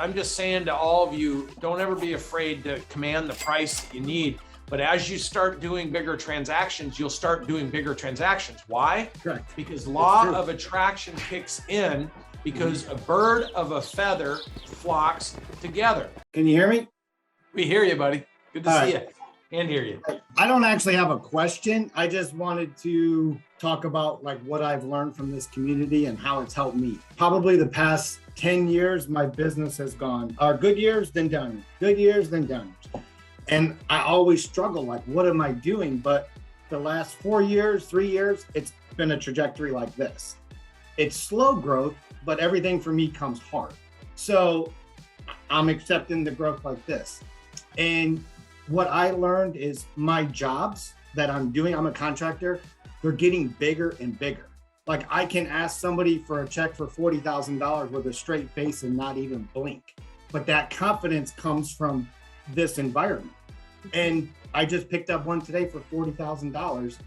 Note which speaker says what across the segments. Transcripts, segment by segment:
Speaker 1: I'm just saying to all of you, don't ever be afraid to command the price that you need. But as you start doing bigger transactions, you'll start doing bigger transactions. Why?
Speaker 2: Correct.
Speaker 1: Because law of attraction kicks in because a bird of a feather flocks together.
Speaker 2: Can you hear me?
Speaker 1: We hear you, buddy. Good to see you and hear you.
Speaker 2: I don't actually have a question. I just wanted to talk about like what I've learned from this community and how it's helped me. Probably the past 10 years, my business has gone good years, then down years, good years, then down years. And I always struggle, like, what am I doing? But the last 4 years, 3 years, it's been a trajectory like this. It's slow growth, but everything for me comes hard. So I'm accepting the growth like this. And what I learned is my jobs that I'm doing, I'm a contractor, they're getting bigger and bigger. Like I can ask somebody for a check for $40,000 with a straight face and not even blink. But that confidence comes from this environment. And I just picked up one today for $40,000.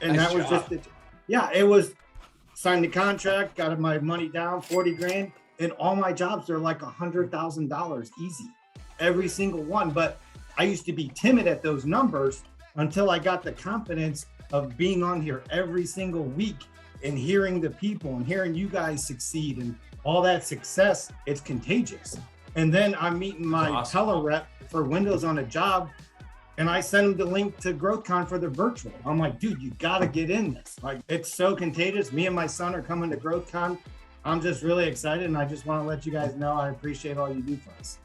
Speaker 2: And
Speaker 1: Nice
Speaker 2: that was
Speaker 1: job.
Speaker 2: just, it was signed the contract, got my money down, 40 grand. And all my jobs are like $100,000 easy, every single one. But I used to be timid at those numbers until I got the confidence of being on here every single week and hearing the people and hearing you guys succeed and all that success. It's contagious. And then I'm meeting my tele rep for Windows on a job, and I send him the link to GrowthCon for the virtual. I'm like, dude, you got to get in this. Like, it's so contagious. Me and my son are coming to GrowthCon. I'm just really excited, and I just want to let you guys know I appreciate all you do for us.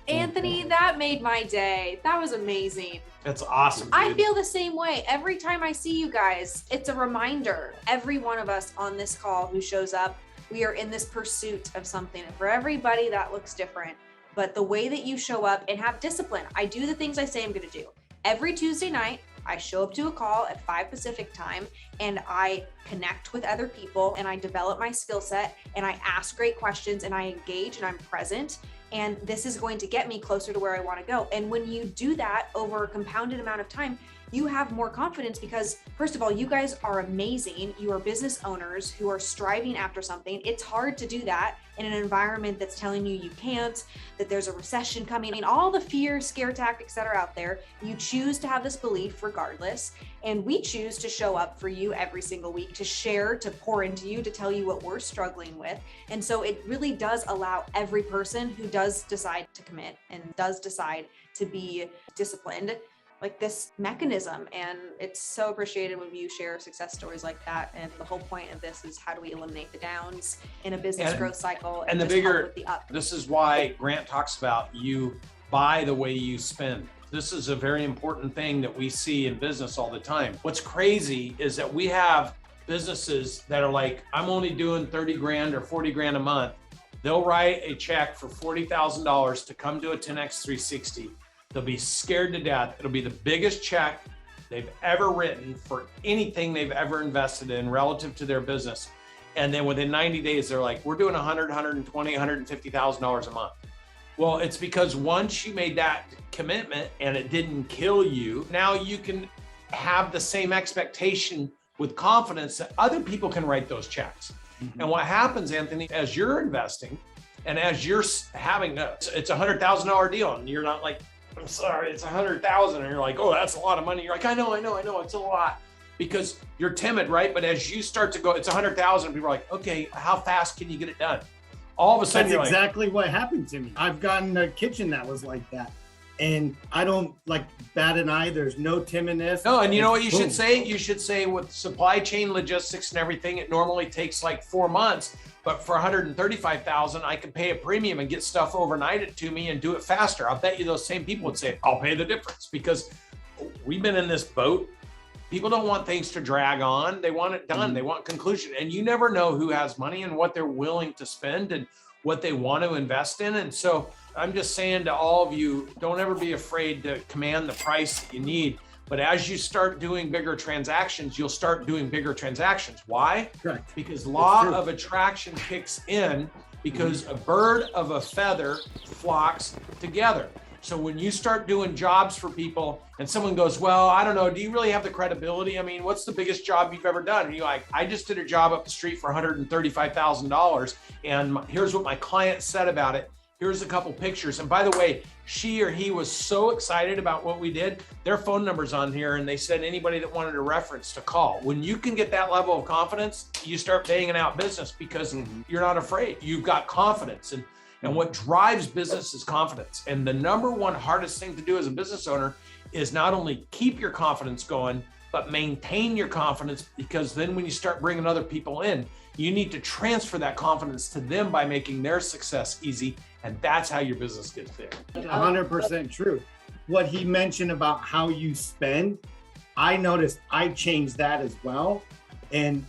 Speaker 3: Anthony, that made my day. That was amazing.
Speaker 1: That's awesome, dude.
Speaker 3: I feel the same way. Every time I see you guys, it's a reminder. Every one of us on this call who shows up, we are in this pursuit of something. And for everybody, that looks different. But the way that you show up and have discipline, I do the things I say I'm going to do. Every Tuesday night, I show up to a call at 5 Pacific time and I connect with other people and I develop my skill set and I ask great questions and I engage and I'm present. And this is going to get me closer to where I want to go. And when you do that over a compounded amount of time, you have more confidence because, first of all, you guys are amazing. You are business owners who are striving after something. It's hard to do that in an environment that's telling you you can't, that there's a recession coming. I mean, all the fear, scare tactics that are out there, you choose to have this belief regardless. And we choose to show up for you every single week, to share, to pour into you, to tell you what we're struggling with. And so it really does allow every person who does decide to commit and does decide to be disciplined, like this mechanism. And it's so appreciated when you share success stories like that. And the whole point of this is how do we eliminate the downs in a business growth cycle
Speaker 1: and the
Speaker 3: just help
Speaker 1: bigger,
Speaker 3: with the up.
Speaker 1: this is why Grant talks about you buy the way you spend. This is a very important thing that we see in business all the time. What's crazy is that we have businesses that are like, I'm only doing 30 grand or 40 grand a month. They'll write a check for $40,000 to come to a 10X 360. They'll be scared to death. It'll be the biggest check they've ever written for anything they've ever invested in relative to their business. And then within 90 days, they're like, we're doing $100, $120, $150,000 a month. Well, it's because once you made that commitment and it didn't kill you, now you can have the same expectation with confidence that other people can write those checks. And what happens, Anthony, as you're investing and as you're having it's a $100,000 deal and you're not like, I'm sorry, it's 100,000. And you're like, oh, that's a lot of money. You're like, I know, it's a lot because you're timid, right? But as you start to go, it's 100,000. People are like, okay, how fast can you get it done? All of a sudden,
Speaker 2: that's exactly what happened to me. I've gotten a kitchen that was like that. And I don't like bat an eye. There's no timidness.
Speaker 1: No, and you know what you should say? You should say with supply chain logistics and everything, it normally takes like 4 months. But for 135,000, I can pay a premium and get stuff overnighted to me and do it faster. I'll bet you those same people would say, I'll pay the difference because we've been in this boat. People don't want things to drag on. They want it done. They want conclusion. And you never know who has money and what they're willing to spend and what they want to invest in. And so I'm just saying to all of you, don't ever be afraid to command the price that you need. But as you start doing bigger transactions, you'll start doing bigger transactions. Why?
Speaker 2: Correct.
Speaker 1: Because law of attraction kicks in because a bird of a feather flocks together. So when you start doing jobs for people and someone goes, well, I don't know, do you really have the credibility? I mean, what's the biggest job you've ever done? And you're like, I just did a job up the street for $135,000. And here's what my client said about it. Here's a couple pictures. And by the way, she or he was so excited about what we did. Their phone number's on here, and they said anybody that wanted a reference to call. When you can get that level of confidence, you start banging out business because you're not afraid. You've got confidence. And what drives business is confidence. And the number one hardest thing to do as a business owner is not only keep your confidence going, but maintain your confidence, because then when you start bringing other people in, you need to transfer that confidence to them by making their success easy. And that's how your business gets big.
Speaker 2: 100% true. What he mentioned about how you spend, I noticed I changed that as well. And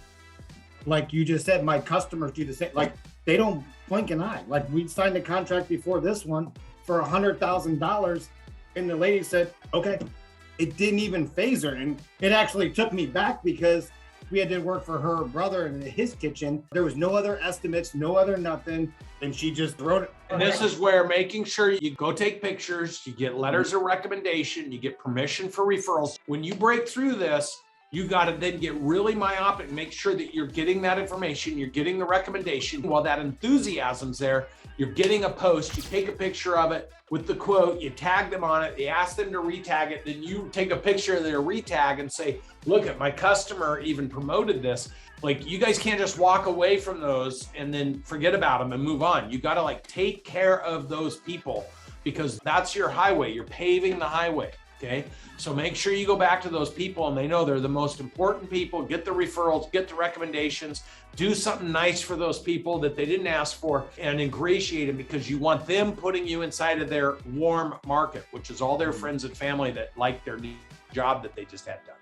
Speaker 2: like you just said, my customers do the same. Like, they don't blink an eye. Like, we signed a contract before this one for $100,000, and the lady said, okay. It didn't even phase her. And it actually took me back because we had to work for her brother in his kitchen. There was no other estimates, no other nothing. And she just wrote it.
Speaker 1: And this is where making sure you go take pictures, you get letters of recommendation, you get permission for referrals. When you break through this, you got to then get really myopic, make sure that you're getting that information, you're getting the recommendation. While that enthusiasm's there, you're getting a post, you take a picture of it with the quote, you tag them on it, you ask them to retag it, then you take a picture of their retag and say, look at my customer even promoted this. Like, you guys can't just walk away from those and then forget about them and move on. You got to like take care of those people, because that's your highway. You're paving the highway. Okay. So make sure you go back to those people and they know they're the most important people. Get the referrals, get the recommendations, do something nice for those people that they didn't ask for, and ingratiate them, because you want them putting you inside of their warm market, which is all their friends and family that like their new job that they just had done.